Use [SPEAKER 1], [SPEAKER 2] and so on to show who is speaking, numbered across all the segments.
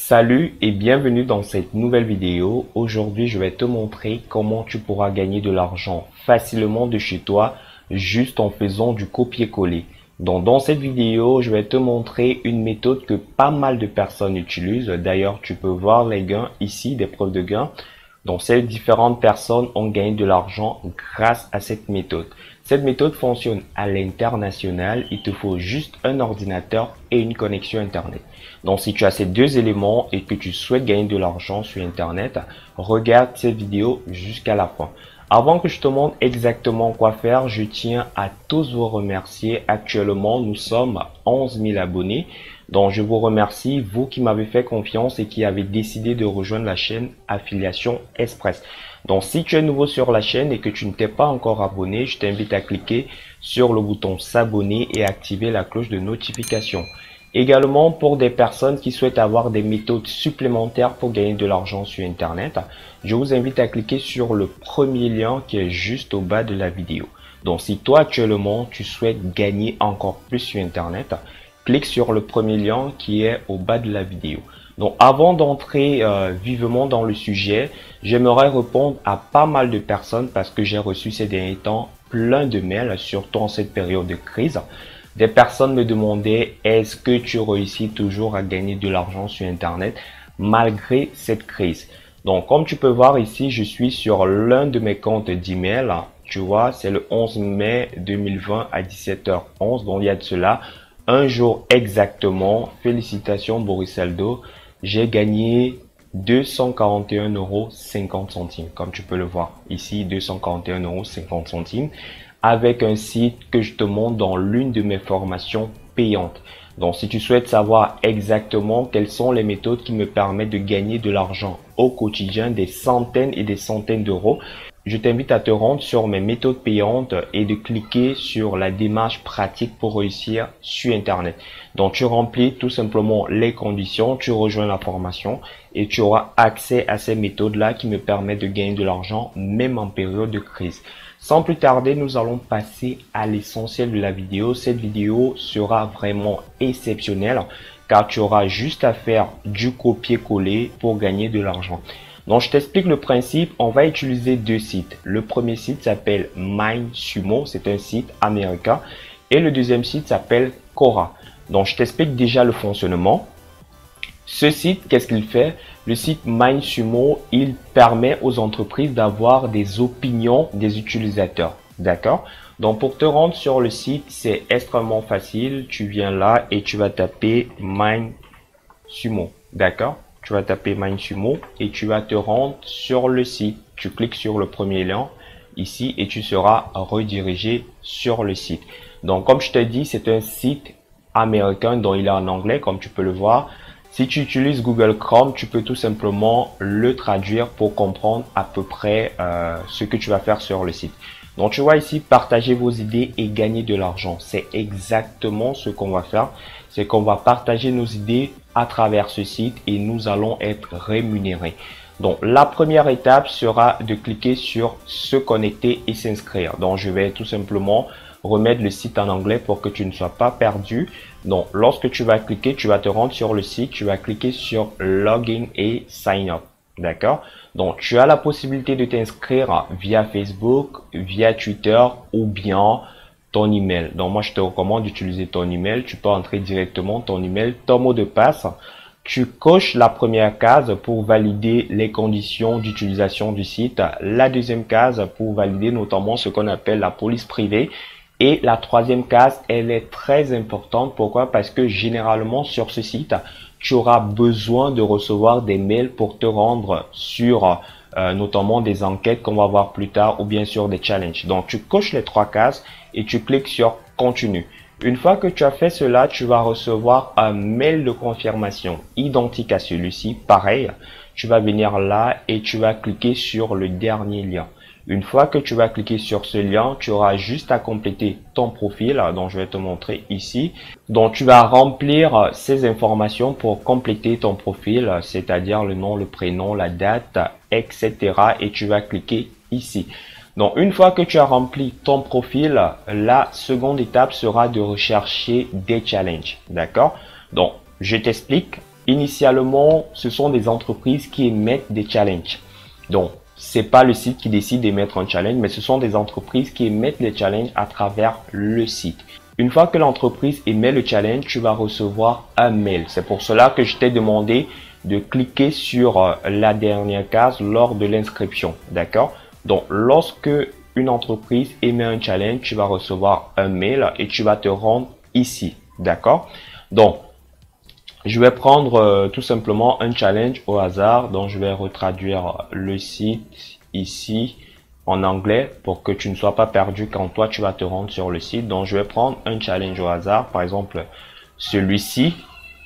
[SPEAKER 1] Salut et bienvenue dans cette nouvelle vidéo. Aujourd'hui, je vais te montrer comment tu pourras gagner de l'argent facilement de chez toi juste en faisant du copier-coller. Donc, dans cette vidéo, je vais te montrer une méthode que pas mal de personnes utilisent. D'ailleurs, tu peux voir les gains ici, des preuves de gains. Donc, ces différentes personnes ont gagné de l'argent grâce à cette méthode. Cette méthode fonctionne à l'international. Il te faut juste un ordinateur et une connexion Internet. Donc, si tu as ces deux éléments et que tu souhaites gagner de l'argent sur Internet, regarde cette vidéo jusqu'à la fin. Avant que je te montre exactement quoi faire, je tiens à tous vous remercier. Actuellement, nous sommes à 11 000 abonnés. Donc, je vous remercie, vous qui m'avez fait confiance et qui avez décidé de rejoindre la chaîne Affiliation Express. Donc, si tu es nouveau sur la chaîne et que tu ne t'es pas encore abonné, je t'invite à cliquer sur le bouton s'abonner et activer la cloche de notification. Également, pour des personnes qui souhaitent avoir des méthodes supplémentaires pour gagner de l'argent sur Internet, je vous invite à cliquer sur le premier lien qui est juste au bas de la vidéo. Donc, si toi, actuellement, tu souhaites gagner encore plus sur Internet, clique sur le premier lien qui est au bas de la vidéo. Donc, avant d'entrer vivement dans le sujet, j'aimerais répondre à pas mal de personnes parce que j'ai reçu ces derniers temps plein de mails, surtout en cette période de crise. Des personnes me demandaient, est-ce que tu réussis toujours à gagner de l'argent sur Internet malgré cette crise? Donc, comme tu peux voir ici, je suis sur l'un de mes comptes d'email. Tu vois, c'est le 11 mai 2020 à 17h11. Donc, il y a de cela un jour exactement. Félicitations, Boris Aldo. J'ai gagné 241,50 €. Comme tu peux le voir ici, 241,50 € avec un site que je te montre dans l'une de mes formations payantes. Donc, si tu souhaites savoir exactement quelles sont les méthodes qui me permettent de gagner de l'argent au quotidien, des centaines et des centaines d'euros, je t'invite à te rendre sur mes méthodes payantes et de cliquer sur la démarche pratique pour réussir sur Internet. Donc, tu remplis tout simplement les conditions, tu rejoins la formation et tu auras accès à ces méthodes-là qui me permettent de gagner de l'argent même en période de crise. Sans plus tarder, nous allons passer à l'essentiel de la vidéo. Cette vidéo sera vraiment exceptionnelle car tu auras juste à faire du copier-coller pour gagner de l'argent. Donc, je t'explique le principe. On va utiliser deux sites. Le premier site s'appelle MindSumo. C'est un site américain. Et le deuxième site s'appelle Quora. Donc, je t'explique déjà le fonctionnement. Ce site, qu'est-ce qu'il fait? Le site MindSumo, il permet aux entreprises d'avoir des opinions des utilisateurs. D'accord? Donc, pour te rendre sur le site, c'est extrêmement facile. Tu viens là et tu vas taper MindSumo. D'accord? Tu vas taper MindSumo et tu vas te rendre sur le site. Tu cliques sur le premier lien ici et tu seras redirigé sur le site. Donc, comme je te dis, c'est un site américain dont il est en anglais, comme tu peux le voir. Si tu utilises Google Chrome, tu peux tout simplement le traduire pour comprendre à peu près ce que tu vas faire sur le site. Donc, tu vois ici, partager vos idées et gagner de l'argent. C'est exactement ce qu'on va faire. C'est qu'on va partager nos idées à travers ce site et nous allons être rémunérés. Donc, la première étape sera de cliquer sur se connecter et s'inscrire. Donc, je vais tout simplement remettre le site en anglais pour que tu ne sois pas perdu. Donc, lorsque tu vas cliquer, tu vas te rendre sur le site, tu vas cliquer sur Login et Sign Up. D'accord? Donc, tu as la possibilité de t'inscrire via Facebook, via Twitter ou bien ton email. Donc, moi, je te recommande d'utiliser ton email. Tu peux entrer directement ton email, ton mot de passe. Tu coches la première case pour valider les conditions d'utilisation du site. La deuxième case pour valider notamment ce qu'on appelle la police privée. Et la troisième case, elle est très importante. Pourquoi? Parce que généralement sur ce site, tu auras besoin de recevoir des mails pour te rendre sur notamment des enquêtes qu'on va voir plus tard ou bien sur des challenges. Donc, tu coches les trois cases et tu cliques sur continue. Une fois que tu as fait cela, tu vas recevoir un mail de confirmation identique à celui-ci. Pareil, tu vas venir là et tu vas cliquer sur le dernier lien. Une fois que tu vas cliquer sur ce lien, tu auras juste à compléter ton profil. Donc, je vais te montrer ici. Donc, tu vas remplir ces informations pour compléter ton profil, c'est-à-dire le nom, le prénom, la date, etc. Et tu vas cliquer ici. Donc, une fois que tu as rempli ton profil, la seconde étape sera de rechercher des challenges. D'accord? Donc, je t'explique. initialement, ce sont des entreprises qui émettent des challenges. Donc, c'est pas le site qui décide d'émettre un challenge, mais ce sont des entreprises qui émettent les challenges à travers le site. Une fois que l'entreprise émet le challenge, tu vas recevoir un mail. C'est pour cela que je t'ai demandé de cliquer sur la dernière case lors de l'inscription. D'accord? Donc, lorsque une entreprise émet un challenge, tu vas recevoir un mail et tu vas te rendre ici. D'accord? Donc, je vais prendre tout simplement un challenge au hasard. Donc, je vais retraduire le site ici en anglais pour que tu ne sois pas perdu quand toi tu vas te rendre sur le site. Donc, je vais prendre un challenge au hasard. Par exemple, celui-ci,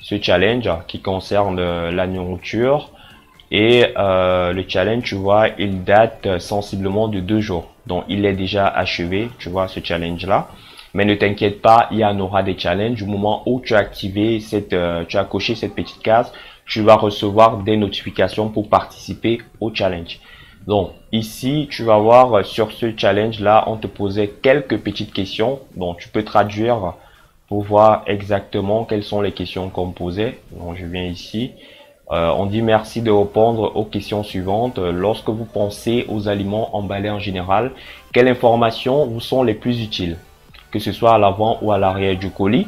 [SPEAKER 1] ce challenge qui concerne la nourriture. Et le challenge, tu vois, il date sensiblement de 2 jours. Donc, il est déjà achevé, tu vois, ce challenge-là. Mais ne t'inquiète pas, il y en aura des challenges. Au moment où tu as activé tu as coché cette petite case, tu vas recevoir des notifications pour participer au challenge. Donc, ici, tu vas voir sur ce challenge-là, on te posait quelques petites questions. Donc, tu peux traduire pour voir exactement quelles sont les questions qu'on posait. Donc, je viens ici. On dit merci de répondre aux questions suivantes. Lorsque vous pensez aux aliments emballés en général, quelles informations vous sont les plus utiles? Que ce soit à l'avant ou à l'arrière du colis.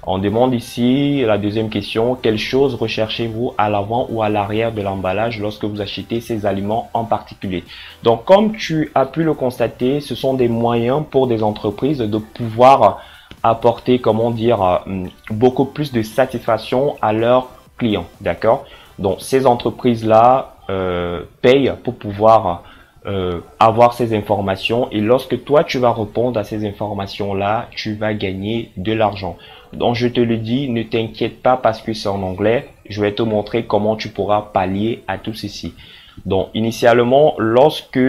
[SPEAKER 1] On demande ici la deuxième question, quelles choses recherchez-vous à l'avant ou à l'arrière de l'emballage lorsque vous achetez ces aliments en particulier? Donc, comme tu as pu le constater, ce sont des moyens pour des entreprises de pouvoir apporter, comment dire, beaucoup plus de satisfaction à leurs clients. D'accord? Donc, ces entreprises-là payent pour pouvoir avoir ces informations, et lorsque toi tu vas répondre à ces informations là, tu vas gagner de l'argent. Donc je te le dis, ne t'inquiète pas parce que c'est en anglais, je vais te montrer comment tu pourras pallier à tout ceci. Donc initialement, lorsque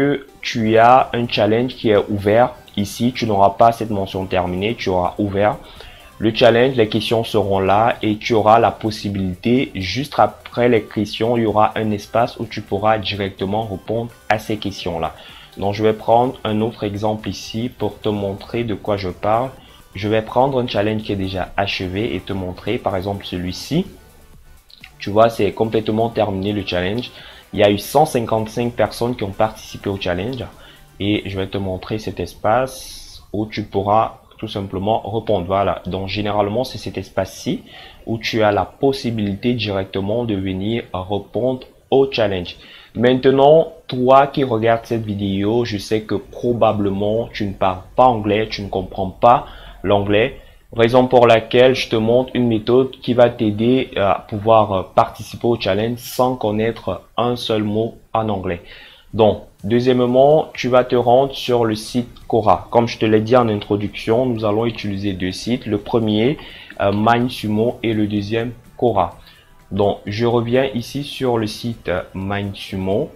[SPEAKER 1] tu as un challenge qui est ouvert, ici tu n'auras pas cette mention terminée, tu auras ouvert le challenge, les questions seront là et tu auras la possibilité, juste après les questions, il y aura un espace où tu pourras directement répondre à ces questions-là. Donc, je vais prendre un autre exemple ici pour te montrer de quoi je parle. Je vais prendre un challenge qui est déjà achevé et te montrer, par exemple, celui-ci. Tu vois, c'est complètement terminé le challenge. Il y a eu 155 personnes qui ont participé au challenge et je vais te montrer cet espace où tu pourras tout simplement répondre. Voilà, donc généralement c'est cet espace-ci où tu as la possibilité directement de venir répondre au challenge. Maintenant, toi qui regardes cette vidéo, je sais que probablement tu ne parles pas anglais, tu ne comprends pas l'anglais, raison pour laquelle je te montre une méthode qui va t'aider à pouvoir participer au challenge sans connaître un seul mot en anglais. Donc, deuxièmement, tu vas te rendre sur le site Quora. Comme je te l'ai dit en introduction, nous allons utiliser 2 sites. Le premier, MindSumo, et le deuxième, Quora. Donc, je reviens ici sur le site MindSumo.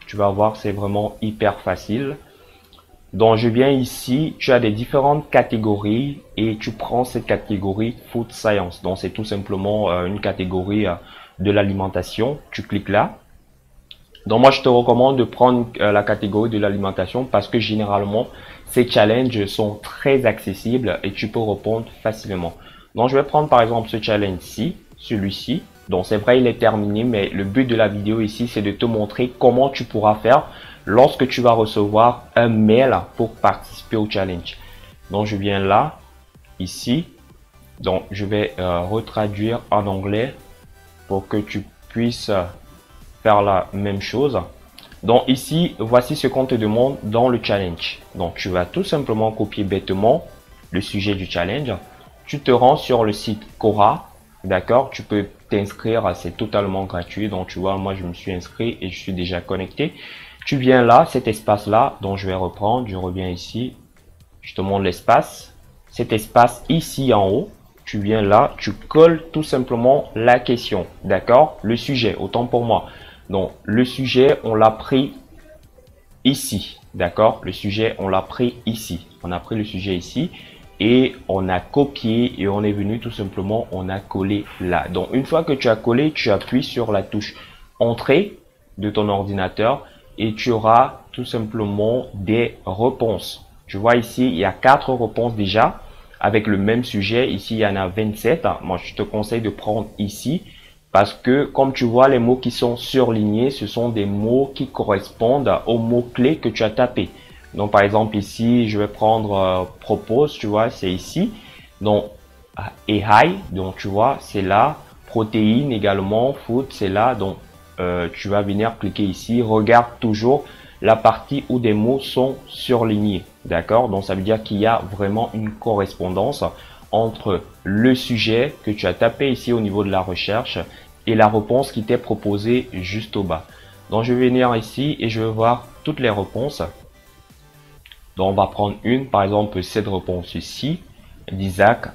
[SPEAKER 1] Tu vas voir, c'est vraiment hyper facile. Donc, je viens ici, tu as des différentes catégories et tu prends cette catégorie Food Science. Donc, c'est tout simplement une catégorie de l'alimentation. Tu cliques là. Donc moi je te recommande de prendre la catégorie de l'alimentation parce que généralement ces challenges sont très accessibles et tu peux répondre facilement. Donc je vais prendre par exemple ce challenge-ci, celui-ci. Donc c'est vrai il est terminé, mais le but de la vidéo ici c'est de te montrer comment tu pourras faire lorsque tu vas recevoir un mail pour participer au challenge. Donc je viens là, ici. Donc je vais retraduire en anglais pour que tu puisses faire la même chose. Donc ici, voici ce qu'on te demande dans le challenge. Donc tu vas tout simplement copier bêtement le sujet du challenge. Tu te rends sur le site Quora. D'accord, tu peux t'inscrire, c'est totalement gratuit. Donc tu vois, moi je me suis inscrit et je suis déjà connecté. Tu viens là, cet espace là, donc je vais reprendre, je reviens ici. Je te montre l'espace. Cet espace ici en haut, tu viens là, tu colles tout simplement la question. D'accord, le sujet, autant pour moi. Donc, le sujet, on l'a pris ici. D'accord? Le sujet, on l'a pris ici. On a pris le sujet ici et on a copié et on est venu tout simplement, on a collé là. Donc, une fois que tu as collé, tu appuies sur la touche Entrée de ton ordinateur et tu auras tout simplement des réponses. Tu vois ici, il y a 4 réponses déjà. avec le même sujet. Ici, il y en a 27. Moi, je te conseille de prendre ici parce que, comme tu vois, les mots qui sont surlignés, ce sont des mots qui correspondent aux mots-clés que tu as tapés. Donc, par exemple, ici, je vais prendre propose, tu vois, c'est ici. Donc, et high, donc tu vois, c'est là. Protéines également, food, c'est là. Donc, tu vas venir cliquer ici. Regarde toujours la partie où des mots sont surlignés. D'accord? Donc, ça veut dire qu'il y a vraiment une correspondance entre le sujet que tu as tapé ici au niveau de la recherche et la réponse qui t'est proposée juste au bas. Donc, je vais venir ici et je vais voir toutes les réponses. Donc, on va prendre une, par exemple, cette réponse ici, d'Isaac.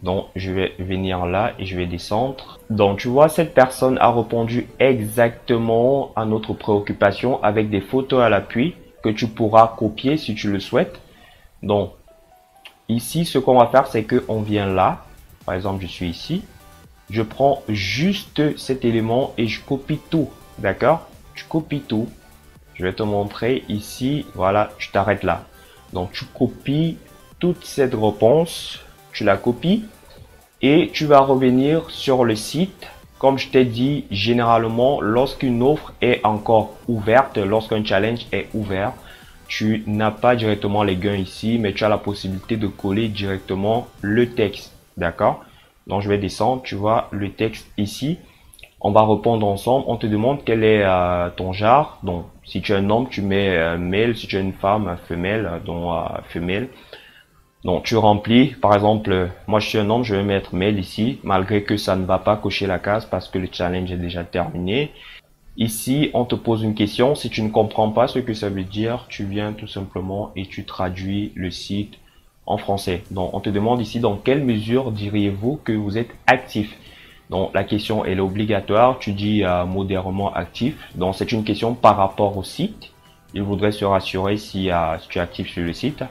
[SPEAKER 1] Donc, je vais venir là et je vais descendre. Donc, tu vois, cette personne a répondu exactement à notre préoccupation avec des photos à l'appui que tu pourras copier si tu le souhaites. Donc, ici, ce qu'on va faire, c'est qu'on vient là. Par exemple, je suis ici. Je prends juste cet élément et je copie tout. D'accord? Tu copies tout. Je vais te montrer ici. Voilà, tu t'arrêtes là. Donc, tu copies toute cette réponse. Tu la copies et tu vas revenir sur le site. Comme je t'ai dit, généralement, lorsqu'une offre est encore ouverte, lorsqu'un challenge est ouvert, tu n'as pas directement les gains ici, mais tu as la possibilité de coller directement le texte. D'accord? Donc, je vais descendre, tu vois le texte ici. On va répondre ensemble. On te demande quel est ton genre. Donc, si tu es un homme, tu mets male. Si tu es une femme, femelle, donc femelle. Donc, tu remplis, par exemple, moi je suis un homme, je vais mettre mail ici, malgré que ça ne va pas cocher la case parce que le challenge est déjà terminé. Ici, on te pose une question. Si tu ne comprends pas ce que ça veut dire, tu viens tout simplement et tu traduis le site en français. Donc, on te demande ici dans quelle mesure diriez-vous que vous êtes actif. Donc, la question elle est obligatoire. Tu dis modérément actif. Donc, c'est une question par rapport au site. Il voudrait se rassurer si tu es actif sur le site.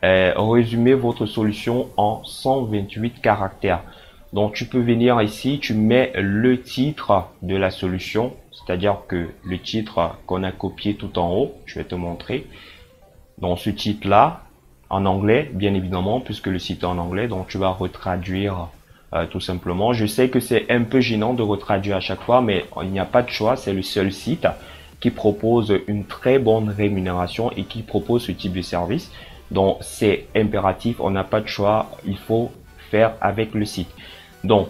[SPEAKER 1] Résumez votre solution en 128 caractères. Donc, tu peux venir ici, tu mets le titre de la solution, c'est-à-dire que le titre qu'on a copié tout en haut, je vais te montrer. Donc, ce titre-là, en anglais, bien évidemment, puisque le site est en anglais, donc tu vas retraduire tout simplement. Je sais que c'est un peu gênant de retraduire à chaque fois, mais il n'y a pas de choix, c'est le seul site qui propose une très bonne rémunération et qui propose ce type de service. Donc, c'est impératif, on n'a pas de choix, il faut faire avec le site. Donc,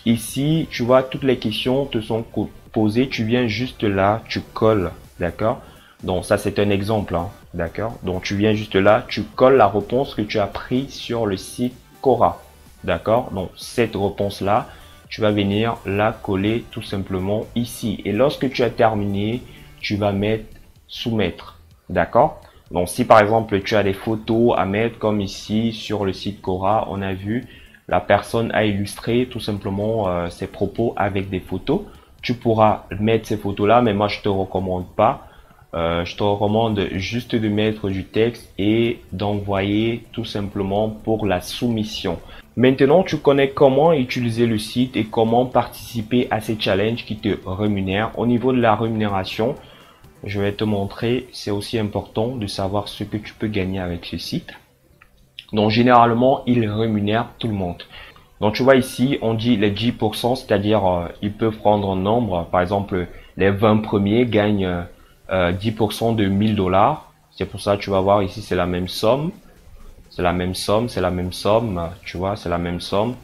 [SPEAKER 1] ici, tu vois, toutes les questions te sont posées, tu viens juste là, tu colles, d'accord? Donc, ça, c'est un exemple, hein, d'accord? Donc, tu viens juste là, tu colles la réponse que tu as prise sur le site Quora, d'accord? Donc, cette réponse-là, tu vas venir la coller tout simplement ici. Et lorsque tu as terminé, tu vas mettre soumettre, d'accord? Donc, si par exemple, tu as des photos à mettre comme ici sur le site Quora, on a vu, la personne a illustré tout simplement ses propos avec des photos. Tu pourras mettre ces photos-là, mais moi, je te recommande pas. Je te recommande juste de mettre du texte et d'envoyer tout simplement pour la soumission. Maintenant, tu connais comment utiliser le site et comment participer à ces challenges qui te rémunèrent. Au niveau de la rémunération, je vais te montrer, c'est aussi important de savoir ce que tu peux gagner avec ce site. Donc, généralement, il rémunère tout le monde. Donc, tu vois ici, on dit les 10%, c'est-à-dire ils peuvent prendre en nombre. Par exemple, les 20 premiers gagnent 10% de 1000 dollars. C'est pour ça, tu vas voir ici, c'est la même somme. C'est la même somme, c'est la même somme. Tu vois, c'est la même somme.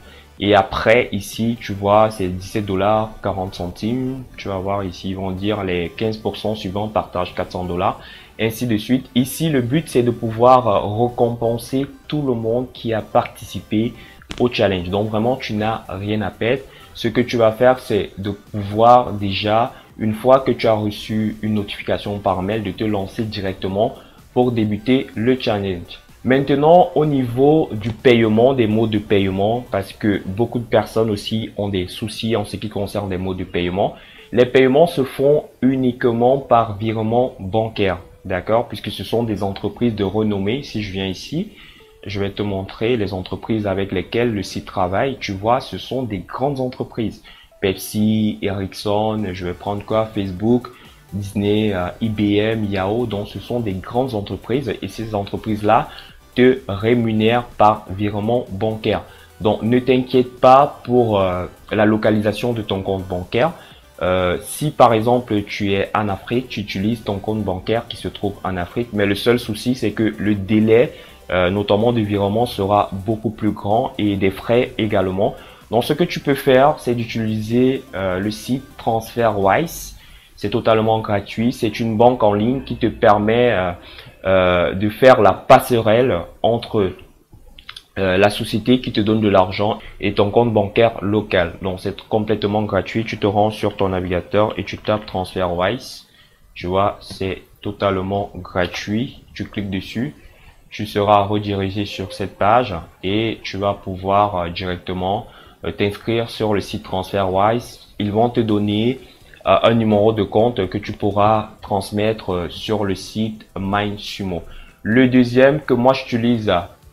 [SPEAKER 1] Et après, ici, tu vois, c'est 17 dollars 40 centimes. Tu vas voir ici, ils vont dire les 15% suivants partagent 400 dollars. Ainsi de suite. Ici, le but, c'est de pouvoir récompenser tout le monde qui a participé au challenge. Donc, vraiment, tu n'as rien à perdre. Ce que tu vas faire, c'est de pouvoir déjà, une fois que tu as reçu une notification par mail, de te lancer directement pour débuter le challenge. Maintenant, au niveau du paiement, des modes de paiement, parce que beaucoup de personnes aussi ont des soucis en ce qui concerne les modes de paiement. Les paiements se font uniquement par virement bancaire, d'accord? Puisque ce sont des entreprises de renommée. Si je viens ici, je vais te montrer les entreprises avec lesquelles le site travaille. Tu vois, ce sont des grandes entreprises. Pepsi, Ericsson, je vais prendre quoi? Facebook, Disney, IBM, Yahoo. Donc, ce sont des grandes entreprises et ces entreprises-là te rémunère par virement bancaire. Donc, ne t'inquiète pas pour la localisation de ton compte bancaire. Si par exemple tu es en Afrique, tu utilises ton compte bancaire qui se trouve en Afrique, mais le seul souci c'est que le délai notamment de virement sera beaucoup plus grand et des frais également. Donc ce que tu peux faire, c'est d'utiliser le site TransferWise. C'est totalement gratuit. C'est une banque en ligne qui te permet de faire la passerelle entre la société qui te donne de l'argent et ton compte bancaire local. Donc c'est complètement gratuit. Tu te rends sur ton navigateur et tu tapes TransferWise. Tu vois, c'est totalement gratuit. Tu cliques dessus. Tu seras redirigé sur cette page et tu vas pouvoir directement t'inscrire sur le site TransferWise. Ils vont te donner un numéro de compte que tu pourras transmettre sur le site MindSumo. Le deuxième que moi j'utilise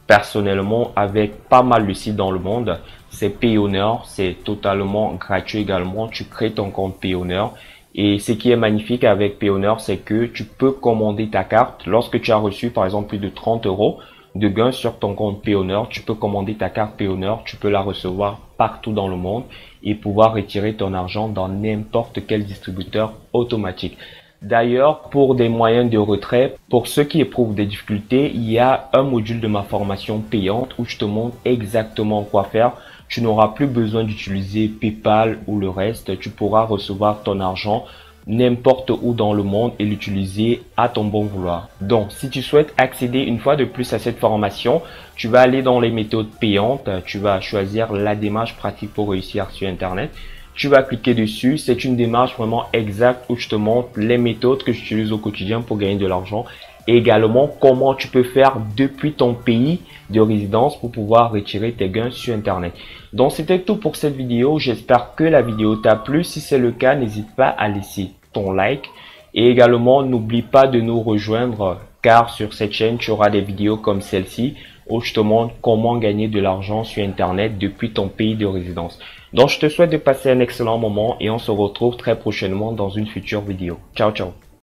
[SPEAKER 1] personnellement avec pas mal de sites dans le monde, c'est Payoneer. C'est totalement gratuit également. Tu crées ton compte Payoneer. Et ce qui est magnifique avec Payoneer, c'est que tu peux commander ta carte. Lorsque tu as reçu par exemple plus de 30 € de gains sur ton compte Payoneer, tu peux commander ta carte Payoneer, tu peux la recevoir partout dans le monde et pouvoir retirer ton argent dans n'importe quel distributeur automatique. D'ailleurs, pour des moyens de retrait, pour ceux qui éprouvent des difficultés, il y a un module de ma formation payante où je te montre exactement quoi faire. Tu n'auras plus besoin d'utiliser PayPal ou le reste. Tu pourras recevoir ton argent n'importe où dans le monde et l'utiliser à ton bon vouloir. Donc, si tu souhaites accéder une fois de plus à cette formation, tu vas aller dans les méthodes payantes. Tu vas choisir la démarche pratique pour réussir sur Internet. Tu vas cliquer dessus. C'est une démarche vraiment exacte où je te montre les méthodes que j'utilise au quotidien pour gagner de l'argent. Et également, comment tu peux faire depuis ton pays de résidence pour pouvoir retirer tes gains sur Internet. Donc, c'était tout pour cette vidéo. J'espère que la vidéo t'a plu. Si c'est le cas, n'hésite pas à laisser ton like. Et également, n'oublie pas de nous rejoindre car sur cette chaîne, tu auras des vidéos comme celle-ci où je te montre comment gagner de l'argent sur Internet depuis ton pays de résidence. Donc, je te souhaite de passer un excellent moment et on se retrouve très prochainement dans une future vidéo. Ciao, ciao.